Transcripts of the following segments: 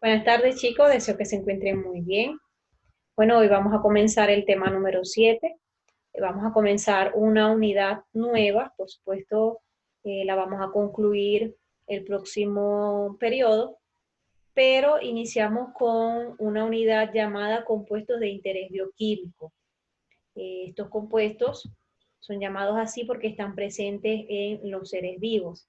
Buenas tardes, chicos. Deseo que se encuentren muy bien. Bueno, hoy vamos a comenzar el tema número 7. Vamos a comenzar una unidad nueva. Por supuesto, la vamos a concluir el próximo periodo, pero iniciamos con una unidad llamada compuestos de interés bioquímico. Estos compuestos son llamados así porque están presentes en los seres vivos.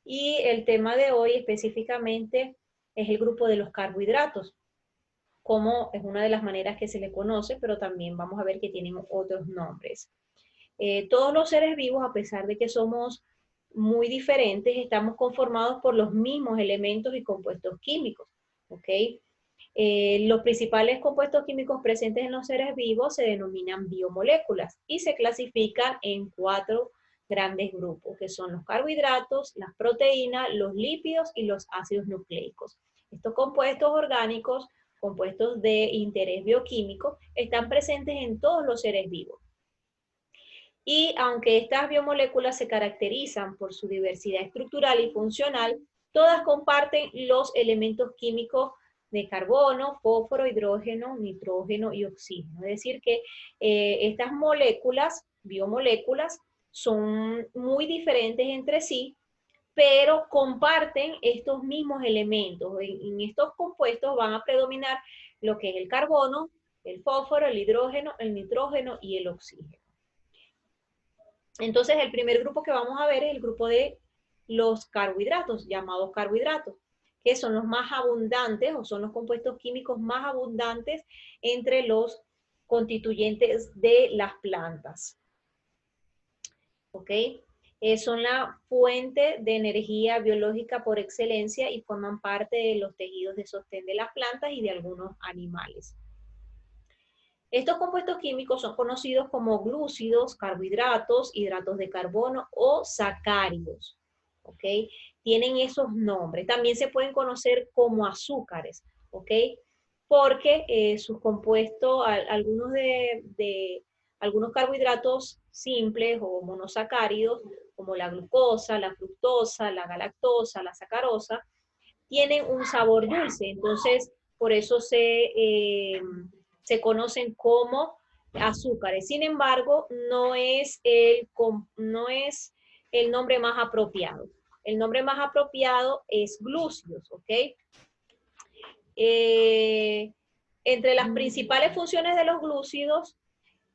Y el tema de hoy específicamente es el grupo de los carbohidratos, como es una de las maneras que se le conoce, pero también vamos a ver que tienen otros nombres. Todos los seres vivos, a pesar de que somos muy diferentes, estamos conformados por los mismos elementos y compuestos químicos, ¿ok? Los principales compuestos químicos presentes en los seres vivos se denominan biomoléculas y se clasifican en 4 grandes grupos, que son los carbohidratos, las proteínas, los lípidos y los ácidos nucleicos. Estos compuestos orgánicos, compuestos de interés bioquímico, están presentes en todos los seres vivos. Y aunque estas biomoléculas se caracterizan por su diversidad estructural y funcional, todas comparten los elementos químicos de carbono, fósforo, hidrógeno, nitrógeno y oxígeno. Es decir, que estas moléculas, biomoléculas, son muy diferentes entre sí, pero comparten estos mismos elementos. En estos compuestos van a predominar lo que es el carbono, el fósforo, el hidrógeno, el nitrógeno y el oxígeno. Entonces, el primer grupo que vamos a ver es el grupo de los carbohidratos, llamados carbohidratos, que son los más abundantes o son los compuestos químicos más abundantes entre los constituyentes de las plantas. ¿Ok? Son la fuente de energía biológica por excelencia y forman parte de los tejidos de sostén de las plantas y de algunos animales. Estos compuestos químicos son conocidos como glúcidos, carbohidratos, hidratos de carbono o sacáridos. ¿Ok? Tienen esos nombres. También se pueden conocer como azúcares. ¿Ok? Porque sus compuestos, algunos carbohidratos simples o monosacáridos, como la glucosa, la fructosa, la galactosa, la sacarosa, tienen un sabor dulce. Entonces, por eso se conocen como azúcares. Sin embargo, no es el nombre más apropiado. El nombre más apropiado es glúcidos, ¿ok? Eh, Entre las principales funciones de los glúcidos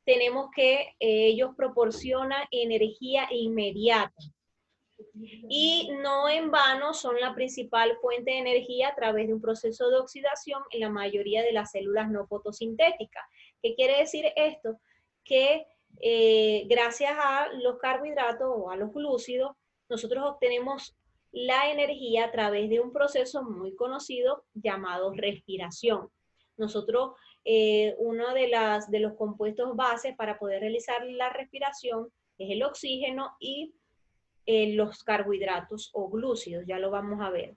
tenemos que ellos proporcionan energía inmediata y no en vano son la principal fuente de energía a través de un proceso de oxidación en la mayoría de las células no fotosintéticas. ¿Qué quiere decir esto? Que gracias a los carbohidratos o a los glúcidos, nosotros obtenemos la energía a través de un proceso muy conocido llamado respiración. Nosotros, uno de los compuestos bases para poder realizar la respiración es el oxígeno y los carbohidratos o glúcidos, ya lo vamos a ver.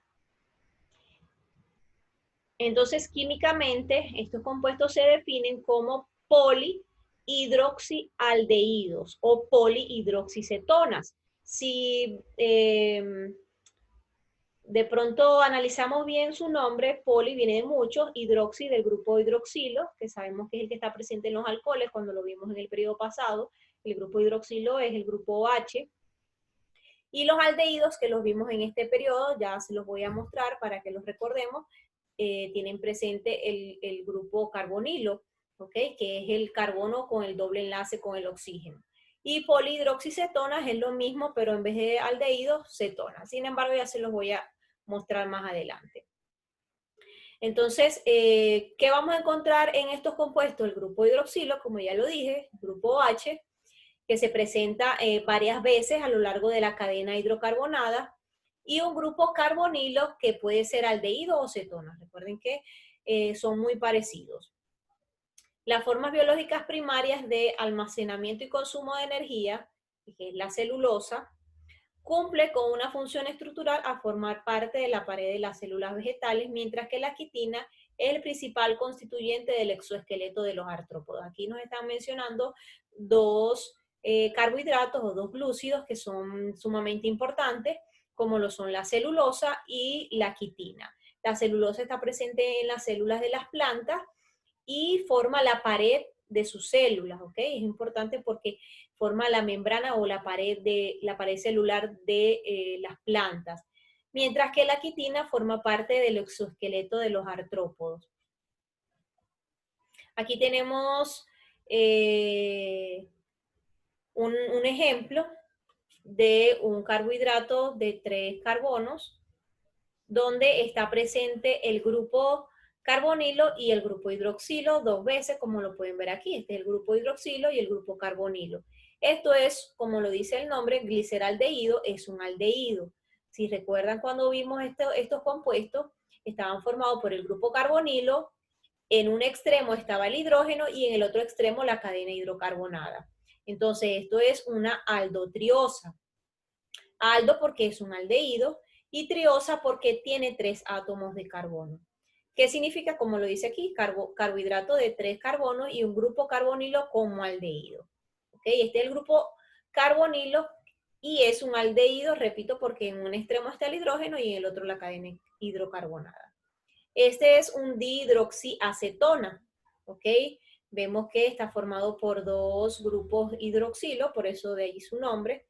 Entonces, químicamente, estos compuestos se definen como polihidroxialdehídos o polihidroxicetonas. Si de pronto analizamos bien su nombre, poli viene de muchos, hidroxi del grupo hidroxilo, que sabemos que es el que está presente en los alcoholes cuando lo vimos en el periodo pasado. El grupo hidroxilo es el grupo H. Y los aldehídos que los vimos en este periodo, ya se los voy a mostrar para que los recordemos, tienen presente el grupo carbonilo, ¿ok? Que es el carbono con el doble enlace con el oxígeno. Y polihidroxicetonas es lo mismo, pero en vez de aldehídos, cetonas. Sin embargo, ya se los voy a mostrar más adelante. Entonces, ¿qué vamos a encontrar en estos compuestos? El grupo hidroxilo, como ya lo dije, grupo H, que se presenta varias veces a lo largo de la cadena hidrocarbonada, y un grupo carbonilo que puede ser aldehído o cetona. Recuerden que son muy parecidos. Las formas biológicas primarias de almacenamiento y consumo de energía, que es la celulosa, cumple con una función estructural a formar parte de la pared de las células vegetales, mientras que la quitina es el principal constituyente del exoesqueleto de los artrópodos. Aquí nos están mencionando dos carbohidratos o dos glúcidos que son sumamente importantes, como lo son la celulosa y la quitina. La celulosa está presente en las células de las plantas y forma la pared de sus células, ¿ok? Es importante porque forma la membrana o la pared celular de las plantas, mientras que la quitina forma parte del exoesqueleto de los artrópodos. Aquí tenemos un ejemplo de un carbohidrato de 3 carbonos, donde está presente el grupo carbonilo y el grupo hidroxilo 2 veces, como lo pueden ver aquí. Este es el grupo hidroxilo y el grupo carbonilo. Esto es, como lo dice el nombre, gliceraldehído, es un aldehído. Si recuerdan cuando vimos estos compuestos, estaban formados por el grupo carbonilo, en un extremo estaba el hidrógeno y en el otro extremo la cadena hidrocarbonada. Entonces, esto es una aldotriosa. Aldo porque es un aldehído y triosa porque tiene 3 átomos de carbono. ¿Qué significa? Como lo dice aquí, carbohidrato de 3 carbonos y un grupo carbonilo como aldehído. ¿Okay? Este es el grupo carbonilo y es un aldehído, repito, porque en un extremo está el hidrógeno y en el otro la cadena hidrocarbonada. Este es un dihidroxiacetona, ¿ok? Vemos que está formado por 2 grupos hidroxilo, por eso de ahí su nombre.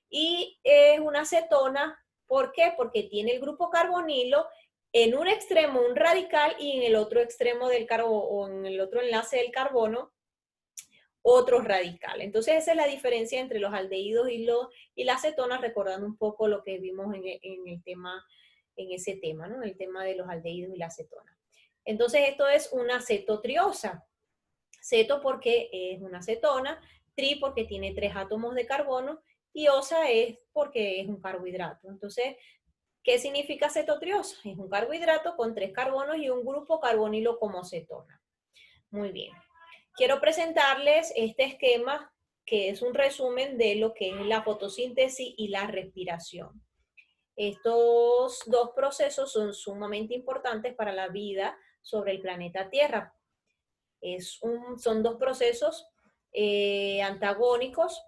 Y es una acetona, ¿por qué? Porque tiene el grupo carbonilo en un extremo un radical y en el otro extremo del carbono o en el otro enlace del carbono otro radical. Entonces esa es la diferencia entre los aldehídos y la acetona, recordando un poco lo que vimos en ese tema, ¿no? El tema de los aldehídos y la acetona. Entonces esto es una cetotriosa. Ceto porque es una acetona, tri porque tiene 3 átomos de carbono y osa es porque es un carbohidrato. Entonces, ¿qué significa cetotriosa? Es un carbohidrato con 3 carbonos y un grupo carbonilo como cetona. Muy bien. Quiero presentarles este esquema que es un resumen de lo que es la fotosíntesis y la respiración. Estos 2 procesos son sumamente importantes para la vida sobre el planeta Tierra. Son 2 procesos antagónicos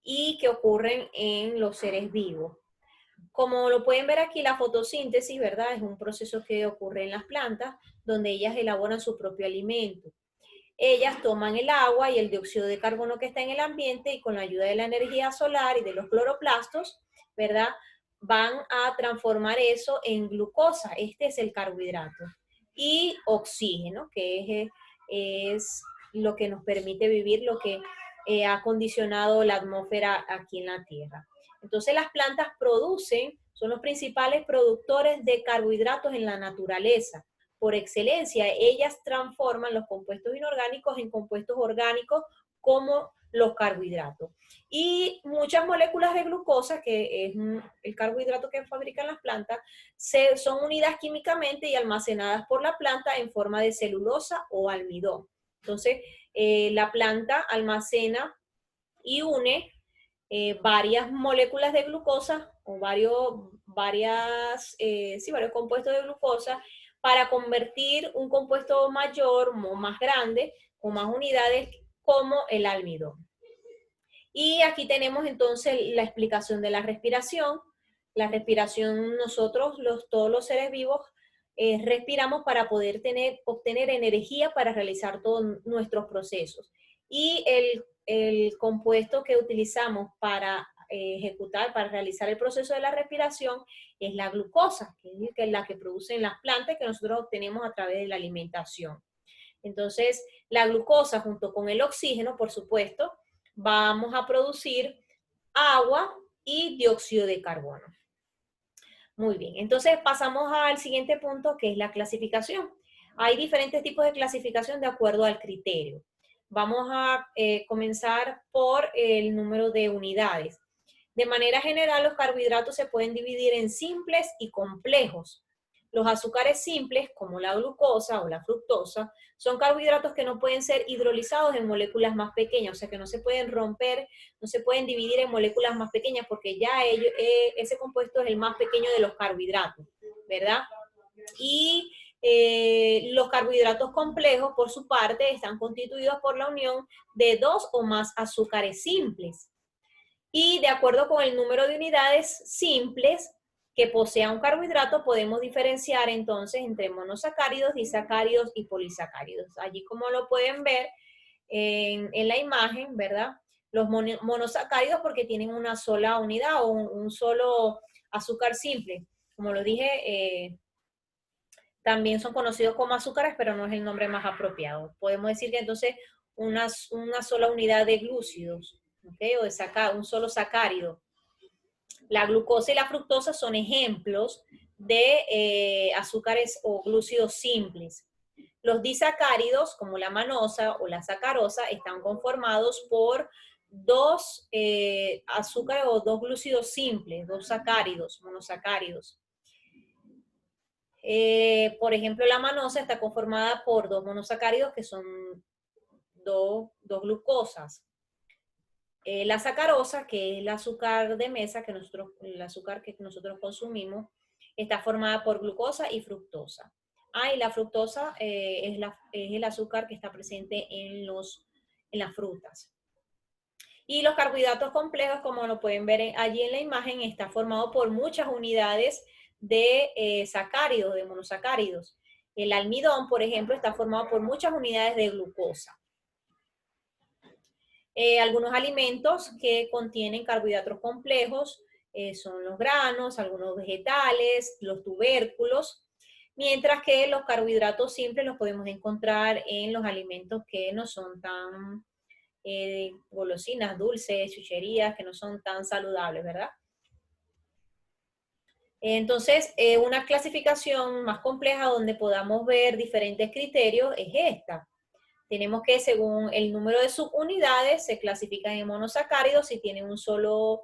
y que ocurren en los seres vivos. Como lo pueden ver aquí, la fotosíntesis, ¿verdad? Es un proceso que ocurre en las plantas donde ellas elaboran su propio alimento. Ellas toman el agua y el dióxido de carbono que está en el ambiente y con la ayuda de la energía solar y de los cloroplastos, ¿verdad? Van a transformar eso en glucosa. Este es el carbohidrato. Y oxígeno, que es lo que nos permite vivir, lo que ha condicionado la atmósfera aquí en la Tierra. Entonces las plantas son los principales productores de carbohidratos en la naturaleza. Por excelencia, ellas transforman los compuestos inorgánicos en compuestos orgánicos como los carbohidratos. Y muchas moléculas de glucosa, que es el carbohidrato que fabrican las plantas, son unidas químicamente y almacenadas por la planta en forma de celulosa o almidón. Entonces, la planta almacena y une varias moléculas de glucosa o varios compuestos de glucosa para convertir un compuesto mayor o más grande, con más unidades, como el almidón. Y aquí tenemos entonces la explicación de la respiración. La respiración, todos los seres vivos, respiramos para poder obtener energía para realizar todos nuestros procesos. Y el compuesto que utilizamos para para realizar el proceso de la respiración, es la glucosa, que es la que producen las plantas que nosotros obtenemos a través de la alimentación. Entonces, la glucosa junto con el oxígeno, por supuesto, vamos a producir agua y dióxido de carbono. Muy bien, entonces pasamos al siguiente punto, que es la clasificación. Hay diferentes tipos de clasificación de acuerdo al criterio. Vamos a comenzar por el número de unidades. De manera general, los carbohidratos se pueden dividir en simples y complejos. Los azúcares simples, como la glucosa o la fructosa, son carbohidratos que no pueden ser hidrolizados en moléculas más pequeñas, o sea que no se pueden romper, no se pueden dividir en moléculas más pequeñas porque ya ese compuesto es el más pequeño de los carbohidratos, ¿verdad? Y los carbohidratos complejos, por su parte, están constituidos por la unión de 2 o más azúcares simples. Y de acuerdo con el número de unidades simples, que posea un carbohidrato, podemos diferenciar entonces entre monosacáridos, disacáridos y polisacáridos. Allí, como lo pueden ver en la imagen, ¿verdad? Los monosacáridos porque tienen una sola unidad o un solo azúcar simple. Como lo dije, también son conocidos como azúcares, pero no es el nombre más apropiado. Podemos decir que entonces una sola unidad de glúcidos, ¿okay? O de un solo sacárido. La glucosa y la fructosa son ejemplos de azúcares o glúcidos simples. Los disacáridos, como la manosa o la sacarosa, están conformados por dos azúcares o dos glúcidos simples, dos sacáridos, monosacáridos. Por ejemplo, la manosa está conformada por dos monosacáridos que son dos glucosas. La sacarosa, que es el azúcar de mesa, el azúcar que nosotros consumimos, está formada por glucosa y fructosa. Y la fructosa es el azúcar que está presente en las frutas. Y los carbohidratos complejos, como lo pueden ver allí en la imagen, está formado por muchas unidades de sacáridos, de monosacáridos. El almidón, por ejemplo, está formado por muchas unidades de glucosa. Algunos alimentos que contienen carbohidratos complejos son los granos, algunos vegetales, los tubérculos, mientras que los carbohidratos simples los podemos encontrar en los alimentos que no son tan golosinas, dulces, chucherías, que no son tan saludables, ¿verdad? Entonces, una clasificación más compleja donde podamos ver diferentes criterios es esta. Tenemos que, según el número de subunidades, se clasifican en monosacáridos si tienen un solo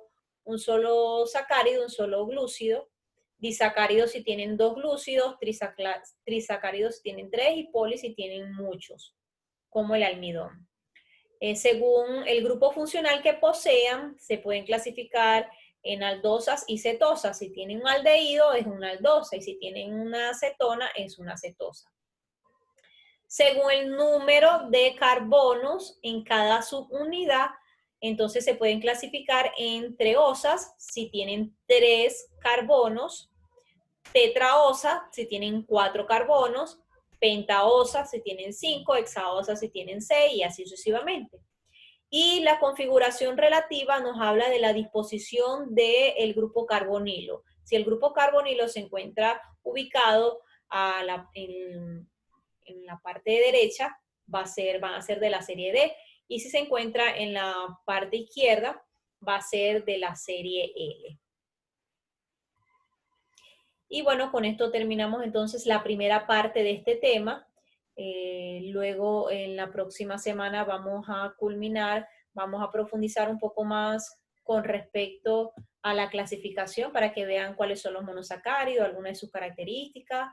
sacárido, un solo glúcido, disacáridos si tienen dos glúcidos, trisacáridos si tienen tres y polis si tienen muchos, como el almidón. Según el grupo funcional que posean, se pueden clasificar en aldosas y cetosas. Si tienen un aldehído, es una aldosa, y si tienen una cetona, es una cetosa. Según el número de carbonos en cada subunidad, entonces se pueden clasificar en treosas si tienen 3 carbonos, tetraosas si tienen 4 carbonos, pentaosas si tienen 5, hexaosas si tienen 6 y así sucesivamente. Y la configuración relativa nos habla de la disposición del grupo carbonilo. Si el grupo carbonilo se encuentra ubicado en la parte derecha, van a ser de la serie D. Y si se encuentra en la parte izquierda, va a ser de la serie L. Y bueno, con esto terminamos entonces la primera parte de este tema. Luego en la próxima semana vamos a culminar, vamos a profundizar un poco más con respecto a la clasificación para que vean cuáles son los monosacáridos, algunas de sus características,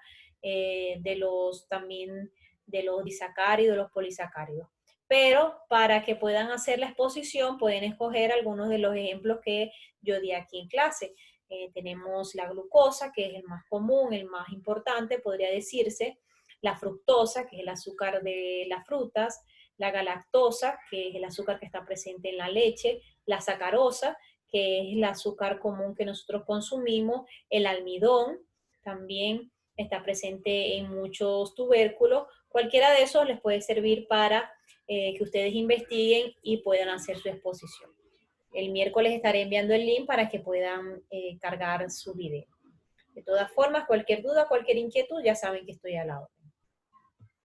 también de los disacáridos, los polisacáridos. Pero para que puedan hacer la exposición, pueden escoger algunos de los ejemplos que yo di aquí en clase. Tenemos la glucosa, que es el más común, el más importante, podría decirse, la fructosa, que es el azúcar de las frutas, la galactosa, que es el azúcar que está presente en la leche, la sacarosa, que es el azúcar común que nosotros consumimos, el almidón, también está presente en muchos tubérculos. Cualquiera de esos les puede servir para que ustedes investiguen y puedan hacer su exposición. El miércoles estaré enviando el link para que puedan cargar su video. De todas formas, cualquier duda, cualquier inquietud, ya saben que estoy al lado.